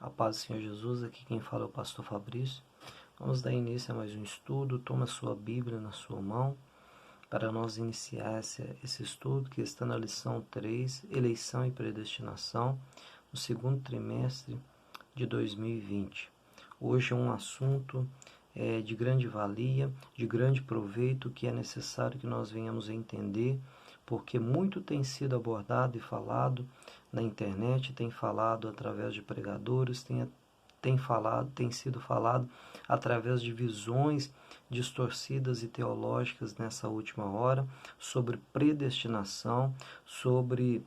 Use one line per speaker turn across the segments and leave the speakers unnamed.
A paz do Senhor Jesus, aqui quem fala é o pastor Fabrício. Vamos dar início a mais um estudo. Toma a sua Bíblia na sua mão para nós iniciar esse estudo que está na lição 3, Eleição e Predestinação, no segundo trimestre de 2020. Hoje é um assunto de grande valia, de grande proveito, que é necessário que nós venhamos a entender, porque muito tem sido abordado e falado na internet, tem falado através de pregadores, tem sido falado através de visões distorcidas e teológicas nessa última hora, sobre predestinação, sobre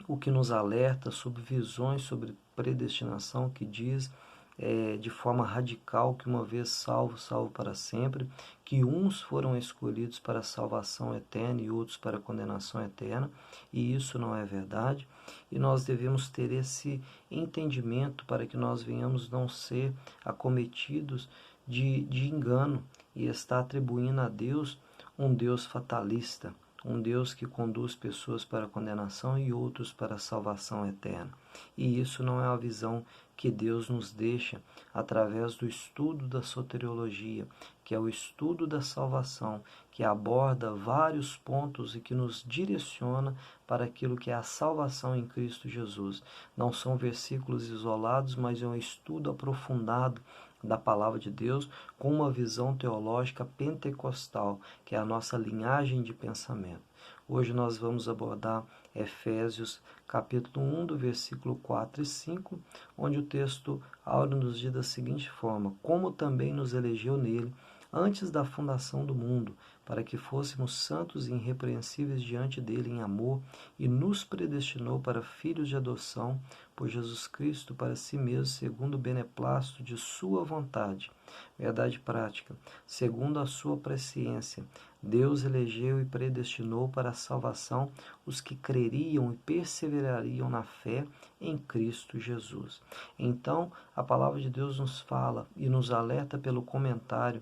o que nos alerta, sobre visões sobre predestinação, que diz de forma radical que uma vez salvo, salvo para sempre, que uns foram escolhidos para a salvação eterna e outros para a condenação eterna, e isso não é verdade, e nós devemos ter esse entendimento para que nós venhamos não ser acometidos de engano e estar atribuindo a Deus um Deus fatalista, um Deus que conduz pessoas para a condenação e outros para a salvação eterna. E isso não é a visão que Deus nos deixa através do estudo da soteriologia, que é o estudo da salvação, que aborda vários pontos e que nos direciona para aquilo que é a salvação em Cristo Jesus. Não são versículos isolados, mas é um estudo aprofundado da palavra de Deus com uma visão teológica pentecostal, que é a nossa linhagem de pensamento. Hoje nós vamos abordar Efésios capítulo 1, do versículo 4 e 5, onde o texto áureo nos diz da seguinte forma: como também nos elegeu nele antes da fundação do mundo, para que fôssemos santos e irrepreensíveis diante dele em amor, e nos predestinou para filhos de adoção por Jesus Cristo para si mesmo, segundo o beneplácito de sua vontade. Verdade prática: segundo a sua presciência, Deus elegeu e predestinou para a salvação os que creriam e perseverariam na fé em Cristo Jesus. Então, a palavra de Deus nos fala e nos alerta pelo comentário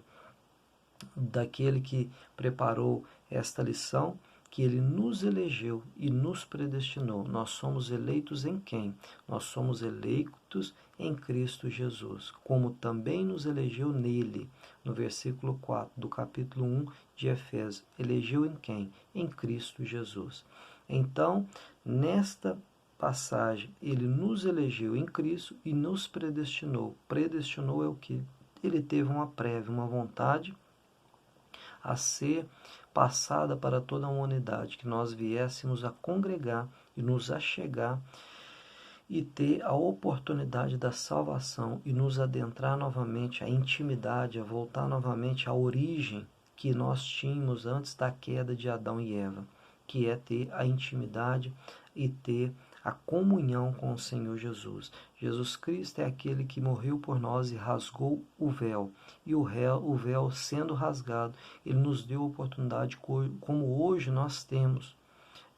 daquele que preparou esta lição, que ele nos elegeu e nos predestinou. Nós somos eleitos em quem? Nós somos eleitos em Cristo Jesus, como também nos elegeu nele. No versículo 4 do capítulo 1 de Efésios. Elegeu em quem? Em Cristo Jesus. Então, nesta passagem, ele nos elegeu em Cristo e nos predestinou. Predestinou é o que? Ele teve uma prévia, uma vontade a ser passada para toda a humanidade, que nós viéssemos a congregar e nos achegar e ter a oportunidade da salvação e nos adentrar novamente à intimidade, a voltar novamente à origem que nós tínhamos antes da queda de Adão e Eva, que é ter a intimidade e ter a comunhão com o Senhor Jesus. Jesus Cristo é aquele que morreu por nós e rasgou o véu. E o véu sendo rasgado, ele nos deu a oportunidade, como hoje nós temos,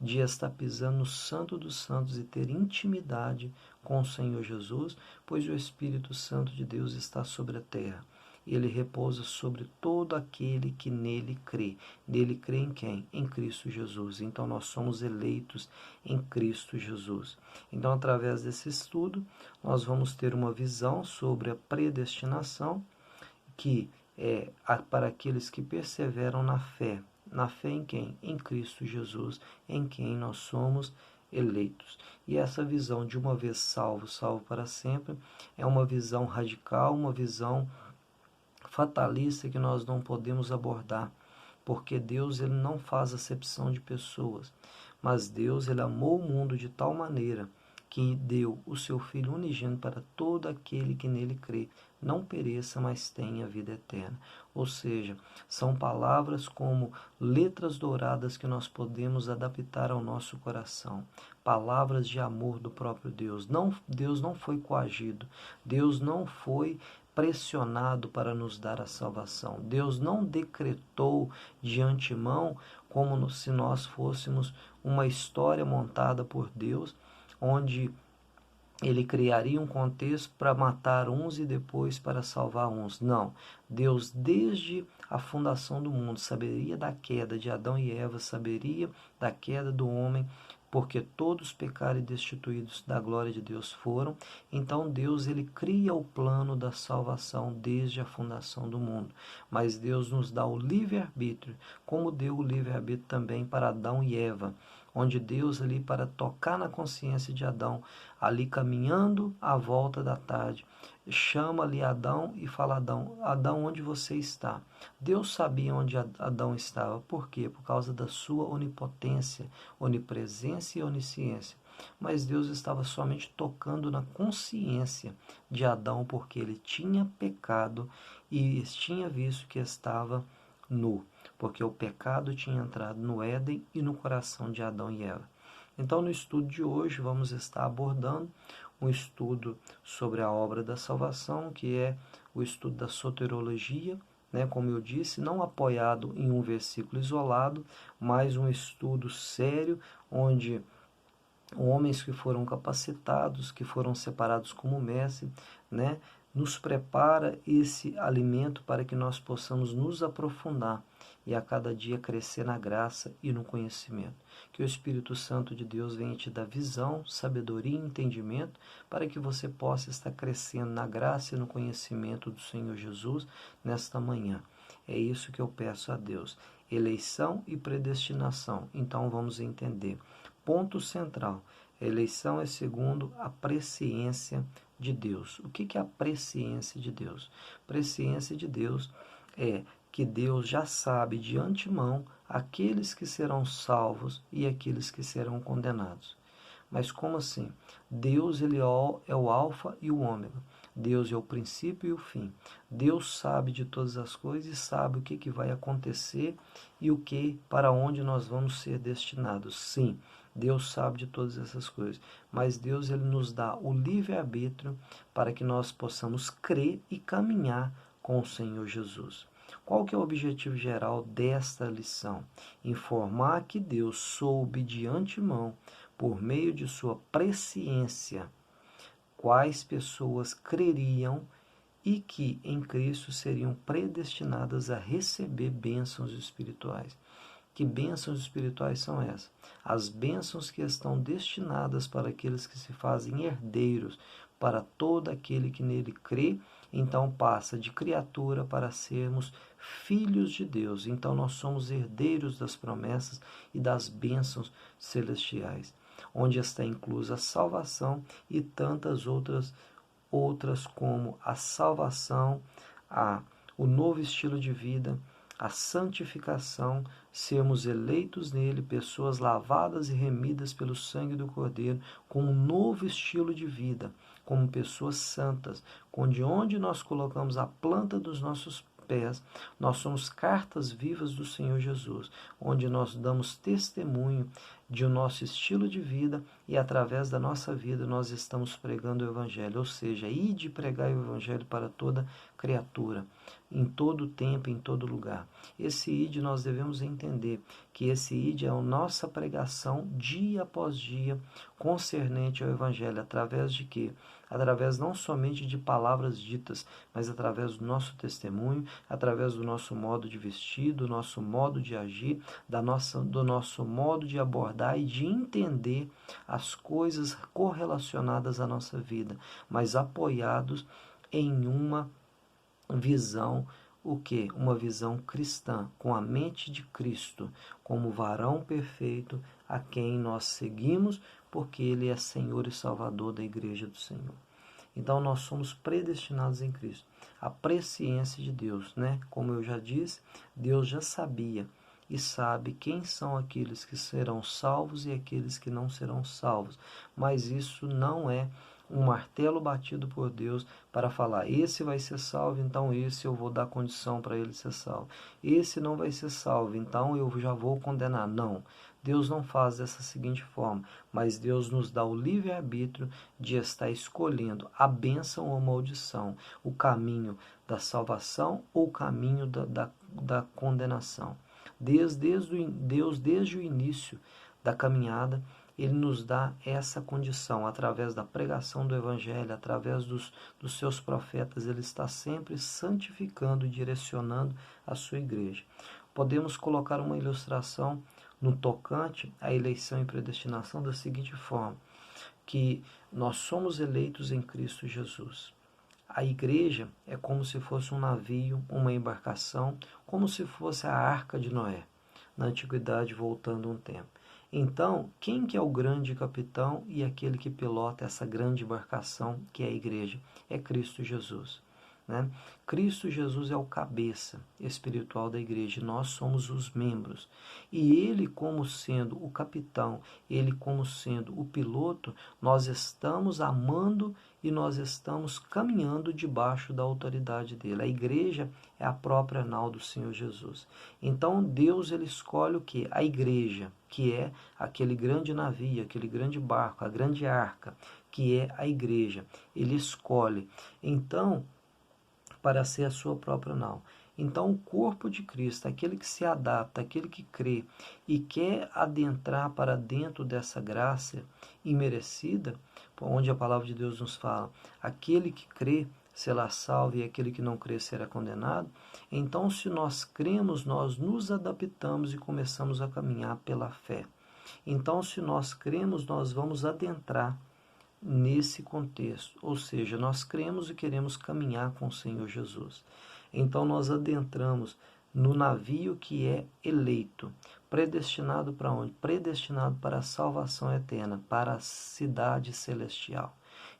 de estar pisando no Santo dos Santos e ter intimidade com o Senhor Jesus, pois o Espírito Santo de Deus está sobre a terra. Ele repousa sobre todo aquele que nele crê. Nele crê em quem? Em Cristo Jesus. Então nós somos eleitos em Cristo Jesus. Então, através desse estudo, nós vamos ter uma visão sobre a predestinação, que é para aqueles que perseveram na fé. Na fé em quem? Em Cristo Jesus, em quem nós somos eleitos. E essa visão de uma vez salvo, salvo para sempre, é uma visão radical, uma visão fatalista que nós não podemos abordar, porque Deus ele não faz acepção de pessoas, mas Deus ele amou o mundo de tal maneira que deu o seu Filho unigênito para todo aquele que nele crê, não pereça, mas tenha vida eterna. Ou seja, são palavras como letras douradas que nós podemos adaptar ao nosso coração. Palavras de amor do próprio Deus. Deus não foi coagido, Deus não foi pressionado para nos dar a salvação. Deus não decretou de antemão como se nós fôssemos uma história montada por Deus, onde ele criaria um contexto para matar uns e depois para salvar uns. Não. Deus, desde a fundação do mundo, saberia da queda de Adão e Eva, saberia da queda do homem porque todos pecaram e destituídos da glória de Deus foram. Então Deus ele cria o plano da salvação desde a fundação do mundo, mas Deus nos dá o livre-arbítrio, como deu o livre-arbítrio também para Adão e Eva, onde Deus ali para tocar na consciência de Adão, ali caminhando à volta da tarde, chama ali Adão e fala: Adão, Adão, onde você está? Deus sabia onde Adão estava. Por quê? Por causa da sua onipotência, onipresença e onisciência. Mas Deus estava somente tocando na consciência de Adão, porque ele tinha pecado e tinha visto que estava nu, porque o pecado tinha entrado no Éden e no coração de Adão e Eva. Então, no estudo de hoje, vamos estar abordando um estudo sobre a obra da salvação, que é o estudo da soteriologia, né? Como eu disse, não apoiado em um versículo isolado, mas um estudo sério, onde homens que foram capacitados, que foram separados como mestre, né? Nos prepara esse alimento para que nós possamos nos aprofundar e a cada dia crescer na graça e no conhecimento. Que o Espírito Santo de Deus venha te dar visão, sabedoria e entendimento para que você possa estar crescendo na graça e no conhecimento do Senhor Jesus nesta manhã. É isso que eu peço a Deus. Eleição e predestinação. Então vamos entender. Ponto central. Eleição é segundo a presciência de Deus. O que é a presciência de Deus? Presciência de Deus é que Deus já sabe de antemão aqueles que serão salvos e aqueles que serão condenados. Mas como assim? Deus ele é o alfa e o ômega. Deus é o princípio e o fim. Deus sabe de todas as coisas e sabe o que vai acontecer e o que, para onde nós vamos ser destinados. Sim, Deus sabe de todas essas coisas, mas Deus ele nos dá o livre-arbítrio para que nós possamos crer e caminhar com o Senhor Jesus. Qual que é o objetivo geral desta lição? Informar que Deus soube de antemão, por meio de sua presciência, quais pessoas creriam e que em Cristo seriam predestinadas a receber bênçãos espirituais. Que bênçãos espirituais são essas? As bênçãos que estão destinadas para aqueles que se fazem herdeiros, para todo aquele que nele crê, então passa de criatura para sermos filhos de Deus. Então nós somos herdeiros das promessas e das bênçãos celestiais, onde está inclusa a salvação e tantas outras como a salvação, o novo estilo de vida, a santificação, sermos eleitos nele, pessoas lavadas e remidas pelo sangue do Cordeiro, com um novo estilo de vida, como pessoas santas, onde nós colocamos a planta dos nossos pés, nós somos cartas vivas do Senhor Jesus, onde nós damos testemunho de o nosso estilo de vida e através da nossa vida nós estamos pregando o Evangelho, ou seja, ide pregar o Evangelho para toda criatura, em todo tempo, em todo lugar. Esse ide nós devemos entender que esse ide é a nossa pregação dia após dia concernente ao Evangelho, através de quê? Através não somente de palavras ditas, mas através do nosso testemunho, através do nosso modo de vestir, do nosso modo de agir, do nosso modo de abordar e de entender as coisas correlacionadas à nossa vida, mas apoiados em uma visão, o que? Uma visão cristã, com a mente de Cristo, como varão perfeito a quem nós seguimos, porque Ele é Senhor e Salvador da Igreja do Senhor. Então nós somos predestinados em Cristo. A presciência de Deus, né? Como eu já disse, Deus já sabia e sabe quem são aqueles que serão salvos e aqueles que não serão salvos. Mas isso não é um martelo batido por Deus para falar: esse vai ser salvo, então esse eu vou dar condição para ele ser salvo. Esse não vai ser salvo, então eu já vou condenar. Não. Deus não faz dessa seguinte forma, mas Deus nos dá o livre-arbítrio de estar escolhendo a bênção ou a maldição, o caminho da salvação ou o caminho da condenação. Deus, desde o início da caminhada, Ele nos dá essa condição, através da pregação do Evangelho, através dos seus profetas, Ele está sempre santificando e direcionando a sua igreja. Podemos colocar uma ilustração no tocante à eleição e predestinação da seguinte forma, que nós somos eleitos em Cristo Jesus. A igreja é como se fosse um navio, uma embarcação, como se fosse a Arca de Noé, na antiguidade, voltando um tempo. Então, quem que é o grande capitão e aquele que pilota essa grande embarcação, que é a igreja? É Cristo Jesus. Né? Cristo Jesus é o cabeça espiritual da igreja, nós somos os membros. E ele, como sendo o capitão, ele, como sendo o piloto, nós estamos amando e nós estamos caminhando debaixo da autoridade dele. A igreja é a própria nau do Senhor Jesus. Então Deus ele escolhe o que? A igreja, que é aquele grande navio, aquele grande barco, a grande arca, que é a igreja. Ele escolhe. Então, para ser a sua própria nau. Então, o corpo de Cristo, aquele que se adapta, aquele que crê e quer adentrar para dentro dessa graça imerecida, onde a palavra de Deus nos fala, aquele que crê será salvo e aquele que não crê será condenado. Então, se nós cremos, nós nos adaptamos e começamos a caminhar pela fé. Então, se nós cremos, nós vamos adentrar nesse contexto, ou seja, nós cremos e queremos caminhar com o Senhor Jesus. Então nós adentramos no navio que é eleito, predestinado para onde? Predestinado para a salvação eterna, para a cidade celestial.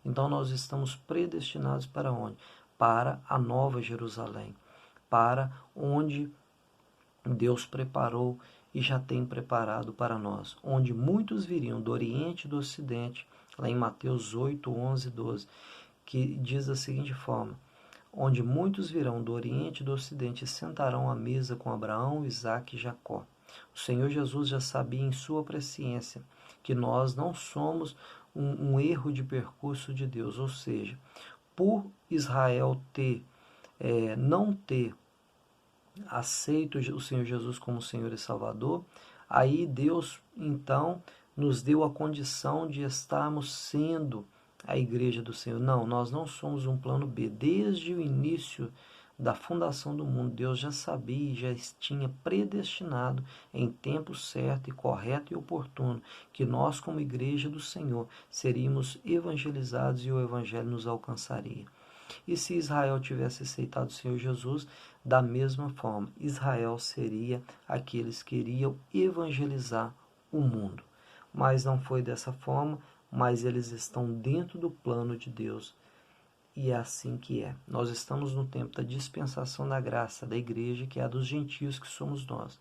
Então nós estamos predestinados para onde? Para a Nova Jerusalém, para onde Deus preparou e já tem preparado para nós, onde muitos viriam do Oriente e do Ocidente, lá em Mateus 8, 11, 12, que diz da seguinte forma, onde muitos virão do Oriente e do Ocidente e sentarão à mesa com Abraão, Isaque e Jacó. O Senhor Jesus já sabia em sua presciência que nós não somos um erro de percurso de Deus, ou seja, por Israel não ter aceito o Senhor Jesus como Senhor e Salvador, aí Deus então nos deu a condição de estarmos sendo a igreja do Senhor. Não, nós não somos um plano B. Desde o início da fundação do mundo, Deus já sabia e já tinha predestinado em tempo certo e correto e oportuno que nós, como igreja do Senhor, seríamos evangelizados e o evangelho nos alcançaria. E se Israel tivesse aceitado o Senhor Jesus, da mesma forma, Israel seria aqueles que iriam evangelizar o mundo. Mas não foi dessa forma, mas eles estão dentro do plano de Deus. E é assim que é. Nós estamos no tempo da dispensação da graça da igreja, que é a dos gentios que somos nós.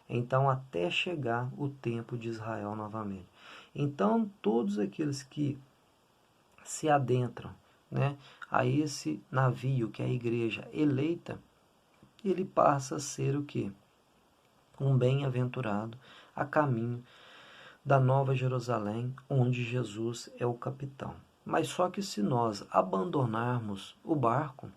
Então, até chegar o tempo de Israel novamente. Então, todos aqueles que se adentram, né, a esse navio que é a igreja eleita, ele passa a ser o quê? Um bem-aventurado a caminho da Nova Jerusalém, onde Jesus é o capitão. Mas só que se nós abandonarmos o barco,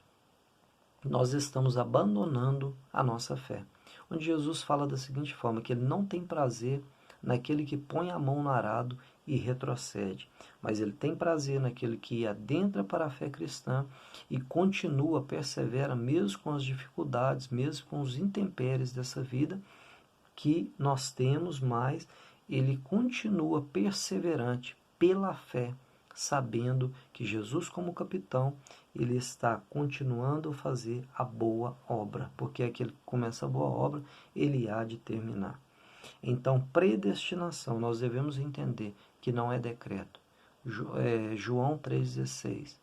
nós estamos abandonando a nossa fé. Onde Jesus fala da seguinte forma, que ele não tem prazer naquele que põe a mão no arado e retrocede, mas ele tem prazer naquele que adentra para a fé cristã e continua, persevera, mesmo com as dificuldades, mesmo com os intempéries dessa vida que nós temos, mas ele continua perseverante pela fé, sabendo que Jesus, como capitão, ele está continuando a fazer a boa obra, porque aquele que começa a boa obra, ele há de terminar. Então, predestinação, nós devemos entender que não é decreto. João 3,16.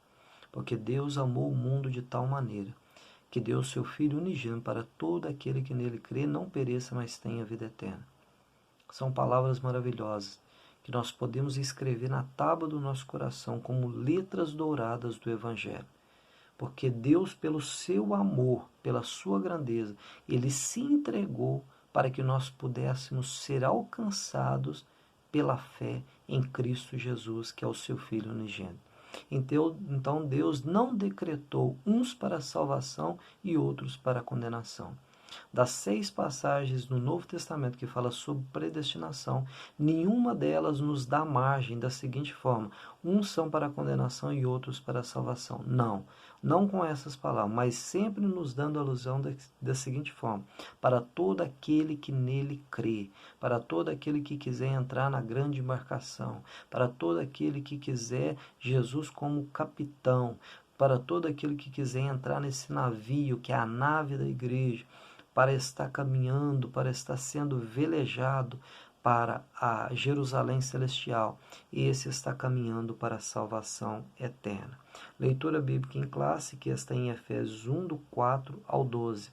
Porque Deus amou o mundo de tal maneira que deu o seu Filho unigênito para todo aquele que nele crê, não pereça, mas tenha vida eterna. São palavras maravilhosas que nós podemos escrever na tábua do nosso coração como letras douradas do Evangelho. Porque Deus, pelo seu amor, pela sua grandeza, ele se entregou para que nós pudéssemos ser alcançados pela fé em Cristo Jesus, que é o seu Filho unigênito. Então Deus não decretou uns para a salvação e outros para a condenação. Das 6 passagens no Novo Testamento que fala sobre predestinação, nenhuma delas nos dá margem da seguinte forma: uns são para a condenação e outros para a salvação. Não, não com essas palavras, mas sempre nos dando alusão da seguinte forma: para todo aquele que nele crê, para todo aquele que quiser entrar na grande embarcação, para todo aquele que quiser Jesus como capitão, para todo aquele que quiser entrar nesse navio, que é a nave da igreja, para estar caminhando, para estar sendo velejado para a Jerusalém celestial. Esse está caminhando para a salvação eterna. Leitura bíblica em classe, que está em Efésios 1, do 4 ao 12,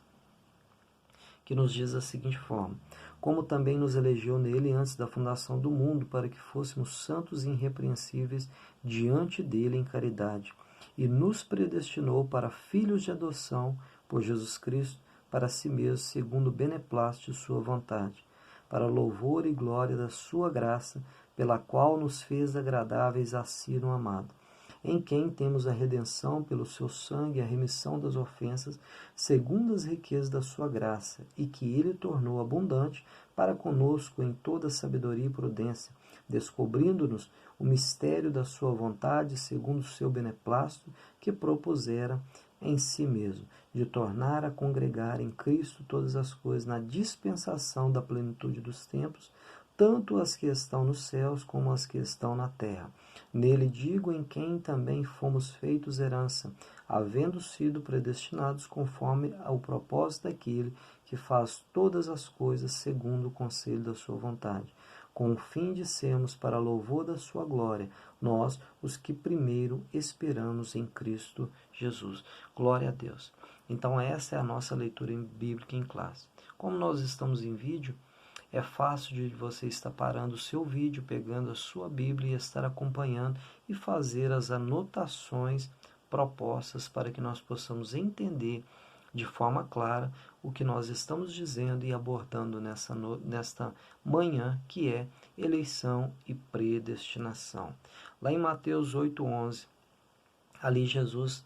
que nos diz da seguinte forma: como também nos elegeu nele antes da fundação do mundo, para que fôssemos santos e irrepreensíveis diante dele em caridade, e nos predestinou para filhos de adoção por Jesus Cristo, para si mesmo, segundo o beneplácito de sua vontade, para louvor e glória da sua graça, pela qual nos fez agradáveis a si no amado, em quem temos a redenção pelo seu sangue, a remissão das ofensas, segundo as riquezas da sua graça, e que ele tornou abundante para conosco em toda sabedoria e prudência, descobrindo-nos o mistério da sua vontade, segundo o seu beneplácito, que propusera em si mesmo, de tornar a congregar em Cristo todas as coisas na dispensação da plenitude dos tempos, tanto as que estão nos céus como as que estão na terra. Nele digo, em quem também fomos feitos herança, havendo sido predestinados conforme ao propósito daquele que faz todas as coisas segundo o conselho da sua vontade, com o fim de sermos para louvor da sua glória, nós, os que primeiro esperamos em Cristo Jesus. Glória a Deus. Então essa é a nossa leitura bíblica em classe. Como nós estamos em vídeo, é fácil de você estar parando o seu vídeo, pegando a sua Bíblia e estar acompanhando e fazer as anotações propostas para que nós possamos entender de forma clara o que nós estamos dizendo e abordando nesta manhã, que é eleição e predestinação. Lá em Mateus 8,11, ali Jesus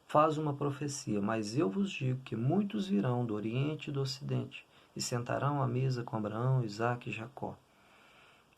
faz uma profecia: mas eu vos digo que muitos virão do Oriente e do Ocidente, e sentarão à mesa com Abraão, Isaque e Jacó,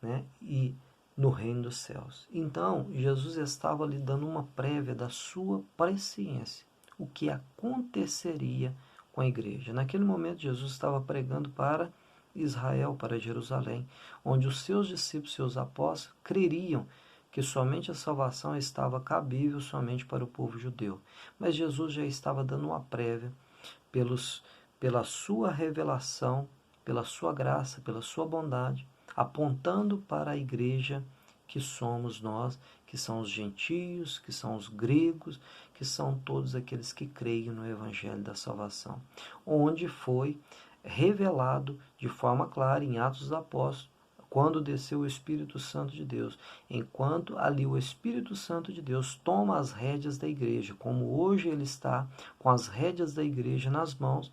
né? E no reino dos céus. Então, Jesus estava lhe dando uma prévia da sua presciência, o que aconteceria com a igreja. Naquele momento, Jesus estava pregando para Israel, para Jerusalém, onde os seus discípulos, seus apóstolos, creriam que somente a salvação estava cabível somente para o povo judeu. Mas Jesus já estava dando uma prévia pela sua revelação, pela sua graça, pela sua bondade, apontando para a igreja que somos nós, que são os gentios, que são os gregos, que são todos aqueles que creem no Evangelho da salvação, onde foi revelado de forma clara em Atos dos Apóstolos, quando desceu o Espírito Santo de Deus, enquanto ali o Espírito Santo de Deus toma as rédeas da igreja, como hoje ele está com as rédeas da igreja nas mãos,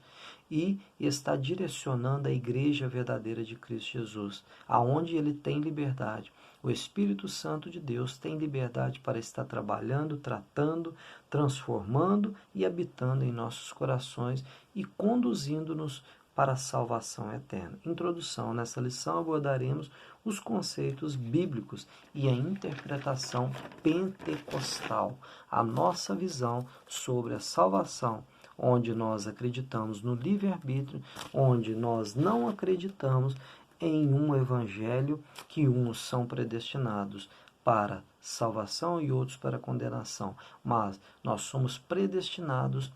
e está direcionando a igreja verdadeira de Cristo Jesus, aonde ele tem liberdade. O Espírito Santo de Deus tem liberdade para estar trabalhando, tratando, transformando e habitando em nossos corações e conduzindo-nos para a salvação eterna. Introdução. Nessa lição abordaremos os conceitos bíblicos e a interpretação pentecostal, a nossa visão sobre a salvação, onde nós acreditamos no livre-arbítrio, onde nós não acreditamos em um evangelho que uns são predestinados para salvação e outros para condenação, mas nós somos predestinados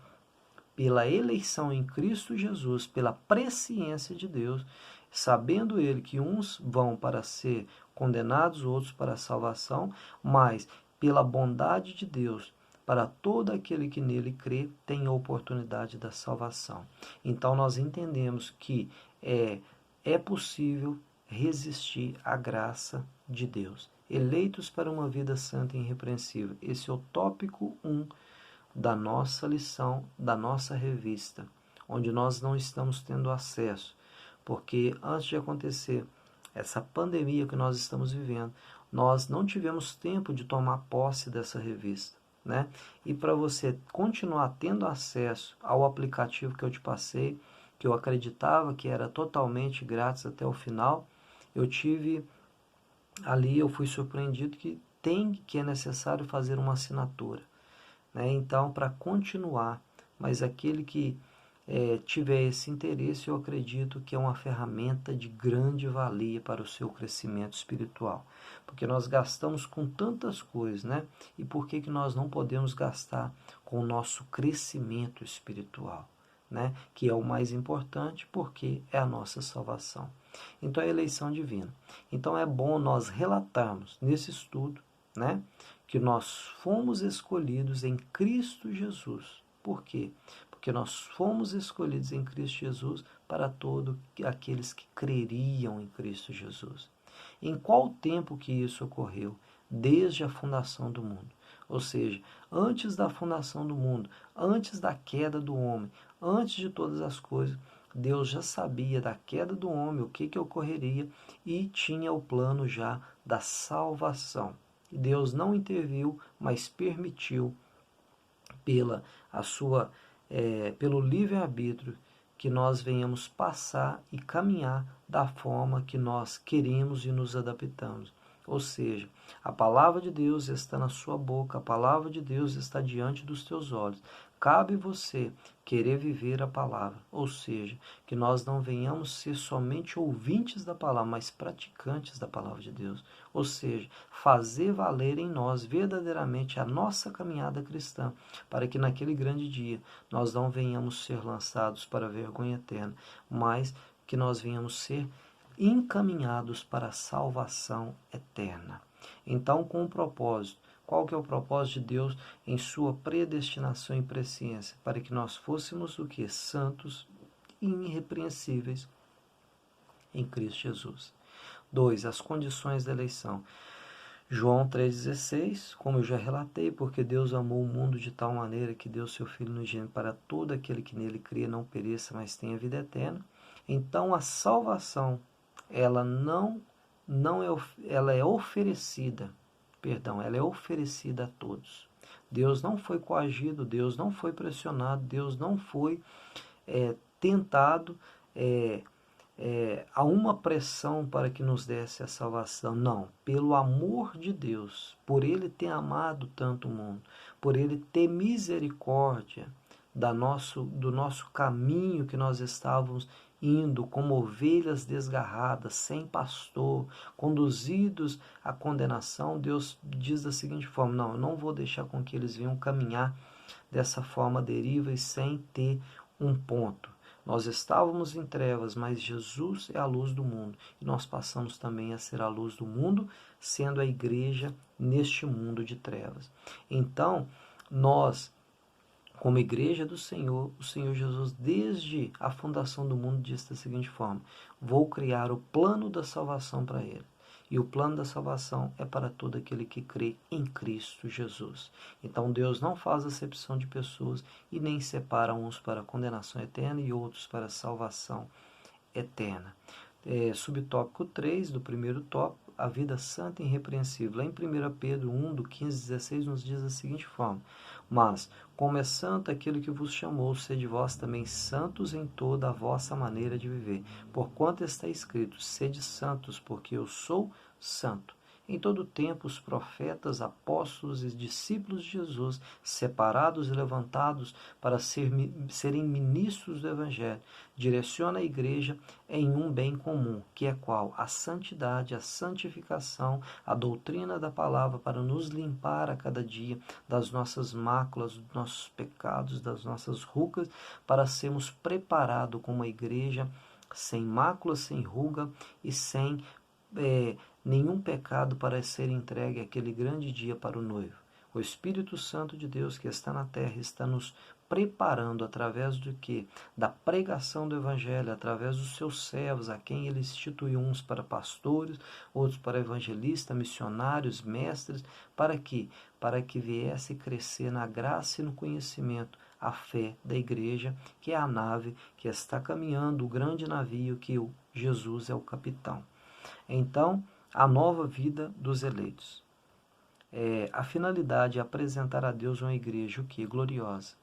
pela eleição em Cristo Jesus, pela presciência de Deus, sabendo ele que uns vão para ser condenados, outros para a salvação, mas pela bondade de Deus, para todo aquele que nele crê, tem a oportunidade da salvação. Então nós entendemos que é possível resistir à graça de Deus. Eleitos para uma vida santa e irrepreensível. Esse é o tópico 1 da nossa lição, da nossa revista, onde nós não estamos tendo acesso, porque antes de acontecer essa pandemia que nós estamos vivendo, nós não tivemos tempo de tomar posse dessa revista, né? E para você continuar tendo acesso ao aplicativo que eu te passei, que eu acreditava que era totalmente grátis até o final, eu fui surpreendido que é necessário fazer uma assinatura, né? Então, para continuar, mas aquele que tiver esse interesse, eu acredito que é uma ferramenta de grande valia para o seu crescimento espiritual, porque nós gastamos com tantas coisas, né? E por que nós não podemos gastar com o nosso crescimento espiritual, né? Que é o mais importante, porque é a nossa salvação. Então, é a eleição divina. Então, é bom nós relatarmos nesse estudo, né, que nós fomos escolhidos em Cristo Jesus. Por quê? Porque nós fomos escolhidos em Cristo Jesus para todos aqueles que creriam em Cristo Jesus. Em qual tempo que isso ocorreu? Desde a fundação do mundo. Ou seja, antes da fundação do mundo, antes da queda do homem, antes de todas as coisas, Deus já sabia da queda do homem, o que ocorreria, e tinha o plano já da salvação. Deus não interviu, mas permitiu pelo livre-arbítrio que nós venhamos passar e caminhar da forma que nós queremos e nos adaptamos. Ou seja, a palavra de Deus está na sua boca, a palavra de Deus está diante dos teus olhos. Cabe você querer viver a palavra, ou seja, que nós não venhamos ser somente ouvintes da palavra, mas praticantes da palavra de Deus. Ou seja, fazer valer em nós verdadeiramente a nossa caminhada cristã, para que naquele grande dia nós não venhamos ser lançados para a vergonha eterna, mas que nós venhamos ser encaminhados para a salvação eterna. Então, com o propósito, qual que é o propósito de Deus em sua predestinação e presciência? Para que nós fôssemos o que? Santos e irrepreensíveis em Cristo Jesus. 2. As condições da eleição. João 3,16, como eu já relatei, porque Deus amou o mundo de tal maneira que deu seu Filho unigênito para todo aquele que nele crê não pereça, mas tenha vida eterna. Então a salvação, ela ela é oferecida, ela é oferecida a todos. Deus não foi coagido, Deus não foi pressionado, Deus não foi tentado a uma pressão para que nos desse a salvação. Não, pelo amor de Deus, por Ele ter amado tanto o mundo, por Ele ter misericórdia do nosso caminho que nós estávamos indo como ovelhas desgarradas, sem pastor, conduzidos à condenação. Deus diz da seguinte forma: não, eu não vou deixar com que eles venham caminhar dessa forma deriva e sem ter um ponto. Nós estávamos em trevas, mas Jesus é a luz do mundo. E nós passamos também a ser a luz do mundo, sendo a igreja neste mundo de trevas. Então, nós, como igreja do Senhor, o Senhor Jesus, desde a fundação do mundo, disse da seguinte forma: vou criar o plano da salvação para ele. E o plano da salvação é para todo aquele que crê em Cristo Jesus. Então Deus não faz acepção de pessoas e nem separa uns para a condenação eterna e outros para a salvação eterna. Subtópico 3 do primeiro tópico, a vida santa e irrepreensível. Lá em 1 Pedro 1, do 15 a 16, nos diz da seguinte forma: mas, como é santo aquele que vos chamou, sede vós também santos em toda a vossa maneira de viver. Porquanto está escrito: sede santos, porque eu sou santo. Em todo o tempo, os profetas, apóstolos e discípulos de Jesus, separados e levantados para serem ministros do Evangelho, direciona a igreja em um bem comum, que é qual? A santidade, a santificação, a doutrina da palavra, para nos limpar a cada dia das nossas máculas, dos nossos pecados, das nossas rugas, para sermos preparados como uma igreja sem mácula, sem ruga e sem nenhum pecado, para ser entregue aquele grande dia para o noivo. O Espírito Santo de Deus que está na terra está nos preparando através do que? Da pregação do Evangelho, através dos seus servos, a quem ele instituiu, uns para pastores, outros para evangelistas, missionários, mestres, para que? Para que viesse crescer na graça e no conhecimento a fé da igreja, que é a nave que está caminhando, o grande navio que Jesus é o capitão. Então, a nova vida dos eleitos. A finalidade é apresentar a Deus uma igreja o que? Gloriosa.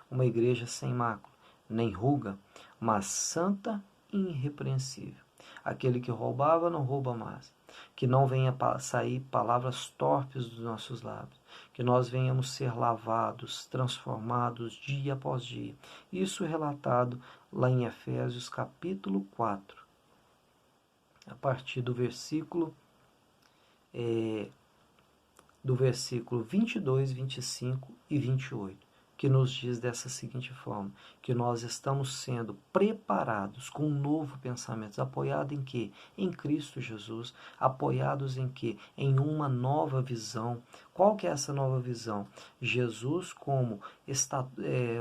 Uma igreja sem mácula. nem ruga, mas santa e irrepreensível. Aquele que roubava não rouba mais. Que não venha sair palavras torpes dos nossos lábios. Que nós venhamos ser lavados, transformados dia após dia. Isso relatado lá em Efésios capítulo 4, a partir do versículo 22, 25 e 28, que nos diz dessa seguinte forma, que nós estamos sendo preparados com um novo pensamento, apoiado em quê? Em Cristo Jesus, apoiados em quê? Em uma nova visão. Qual que é essa nova visão? Jesus como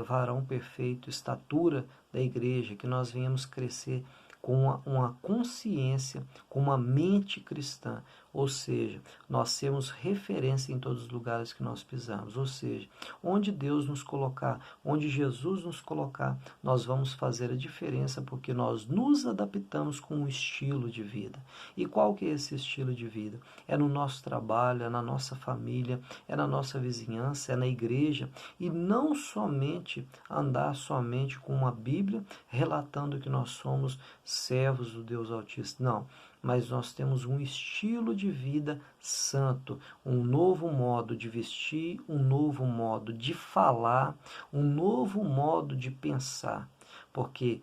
varão perfeito, estatura da igreja, que nós venhamos crescer com uma consciência, com uma mente cristã, ou seja, nós sermos referência em todos os lugares que nós pisamos, ou seja, onde Deus nos colocar, onde Jesus nos colocar, nós vamos fazer a diferença porque nós nos adaptamos com um estilo de vida. E qual que é esse estilo de vida? É no nosso trabalho, é na nossa família, é na nossa vizinhança, é na igreja, e não somente andar somente com uma Bíblia relatando que nós somos servos do Deus Altíssimo, não, mas nós temos um estilo de vida santo, um novo modo de vestir, um novo modo de falar, um novo modo de pensar, porque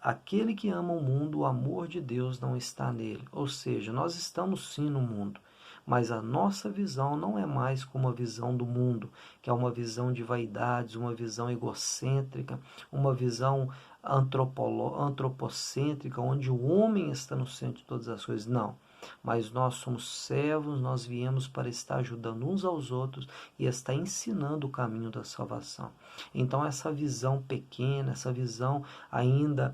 aquele que ama o mundo, o amor de Deus não está nele, ou seja, nós estamos sim no mundo, mas a nossa visão não é mais como a visão do mundo, que é uma visão de vaidades, uma visão egocêntrica, uma visão antropocêntrica, onde o homem está no centro de todas as coisas. Não, mas nós somos servos, nós viemos para estar ajudando uns aos outros e estar ensinando o caminho da salvação. Então essa visão pequena, essa visão ainda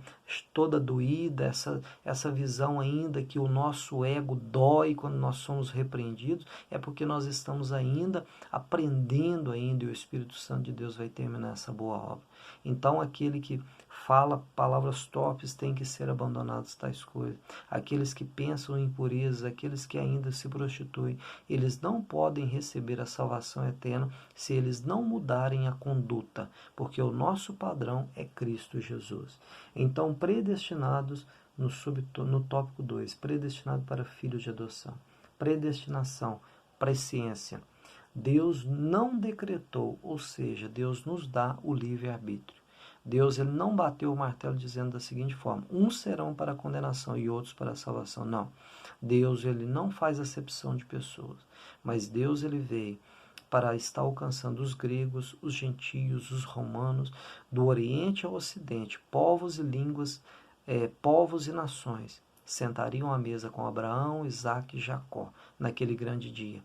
toda doída, essa visão ainda que o nosso ego dói quando nós somos repreendidos, é porque nós estamos ainda aprendendo ainda, e o Espírito Santo de Deus vai terminar essa boa obra. Então aquele que fala palavras torpes tem que ser abandonados tais coisas. Aqueles que pensam em impurezas, aqueles que ainda se prostituem, eles não podem receber a salvação eterna se eles não mudarem a conduta, porque o nosso padrão é Cristo Jesus. Então, predestinados, no tópico 2, predestinado para filhos de adoção. Predestinação, presciência. Deus não decretou, ou seja, Deus nos dá o livre-arbítrio. Deus ele não bateu o martelo dizendo da seguinte forma, uns serão para a condenação e outros para a salvação. Não, Deus ele não faz acepção de pessoas, mas Deus ele veio para estar alcançando os gregos, os gentios, os romanos, do Oriente ao Ocidente, povos e línguas, povos e nações, sentariam à mesa com Abraão, Isaque e Jacó, naquele grande dia,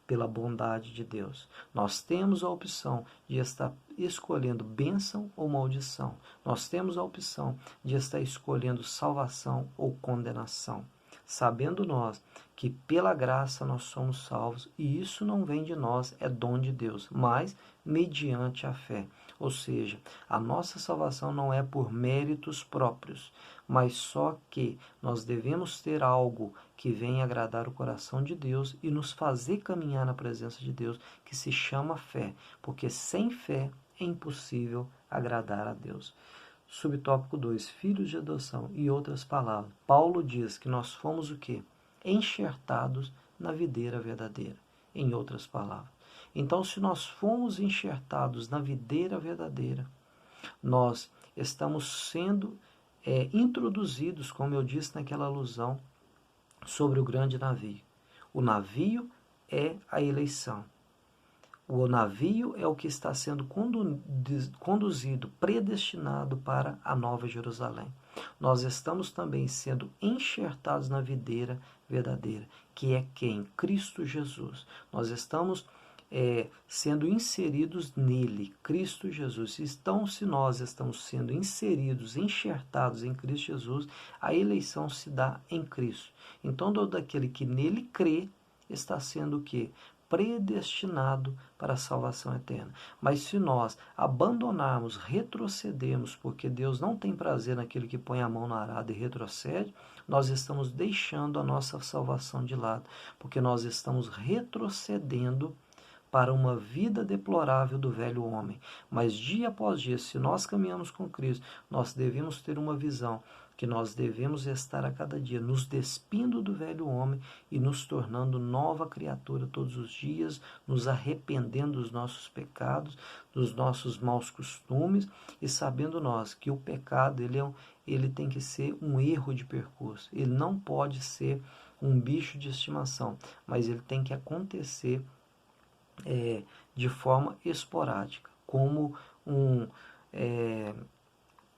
pela bondade de Deus. Nós temos a opção de estar escolhendo bênção ou maldição. Nós temos a opção de estar escolhendo salvação ou condenação. Sabendo nós que pela graça nós somos salvos, e isso não vem de nós, é dom de Deus, mas mediante a fé. Ou seja, a nossa salvação não é por méritos próprios, mas só que nós devemos ter algo que venha agradar o coração de Deus e nos fazer caminhar na presença de Deus, que se chama fé, porque sem fé é impossível agradar a Deus. Subtópico 2, filhos de adoção e outras palavras. Paulo diz que nós fomos o quê? Enxertados na videira verdadeira, em outras palavras. Então, se nós fomos enxertados na videira verdadeira, nós estamos sendo introduzidos, como eu disse naquela alusão, sobre o grande navio. O navio é a eleição. O navio é o que está sendo conduzido, predestinado para a Nova Jerusalém. Nós estamos também sendo enxertados na videira verdadeira, que é quem? Cristo Jesus. Nós estamos sendo inseridos nele, Cristo Jesus. Então, se nós estamos sendo inseridos, enxertados em Cristo Jesus, a eleição se dá em Cristo. Então, todo aquele que nele crê está sendo o quê? Predestinado para a salvação eterna. Mas se nós abandonarmos, retrocedermos, porque Deus não tem prazer naquele que põe a mão na arada e retrocede, nós estamos deixando a nossa salvação de lado, porque nós estamos retrocedendo para uma vida deplorável do velho homem. Mas dia após dia, se nós caminhamos com Cristo, nós devemos ter uma visão que nós devemos estar a cada dia nos despindo do velho homem e nos tornando nova criatura todos os dias, nos arrependendo dos nossos pecados, dos nossos maus costumes e sabendo nós que o pecado ele tem que ser um erro de percurso, ele não pode ser um bicho de estimação, mas ele tem que acontecer de forma esporádica, como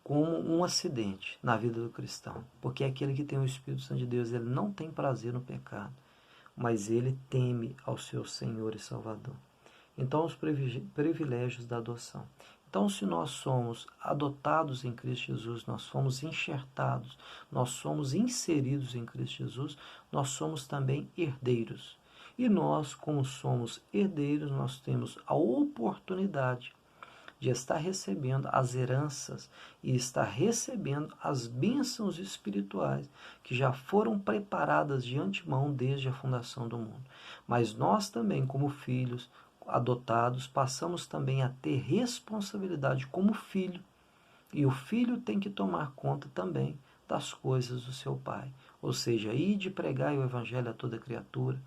um acidente na vida do cristão, porque aquele que tem o Espírito Santo de Deus, ele não tem prazer no pecado, mas ele teme ao seu Senhor e Salvador. Então, os privilégios da adoção. Então, se nós somos adotados em Cristo Jesus, nós fomos enxertados, nós somos inseridos em Cristo Jesus, nós somos também herdeiros. E nós, como somos herdeiros, nós temos a oportunidade de estar recebendo as heranças e estar recebendo as bênçãos espirituais que já foram preparadas de antemão desde a fundação do mundo. Mas nós também, como filhos adotados, passamos também a ter responsabilidade como filho. E o filho tem que tomar conta também das coisas do seu pai. Ou seja, ir de pregar o evangelho a toda criatura,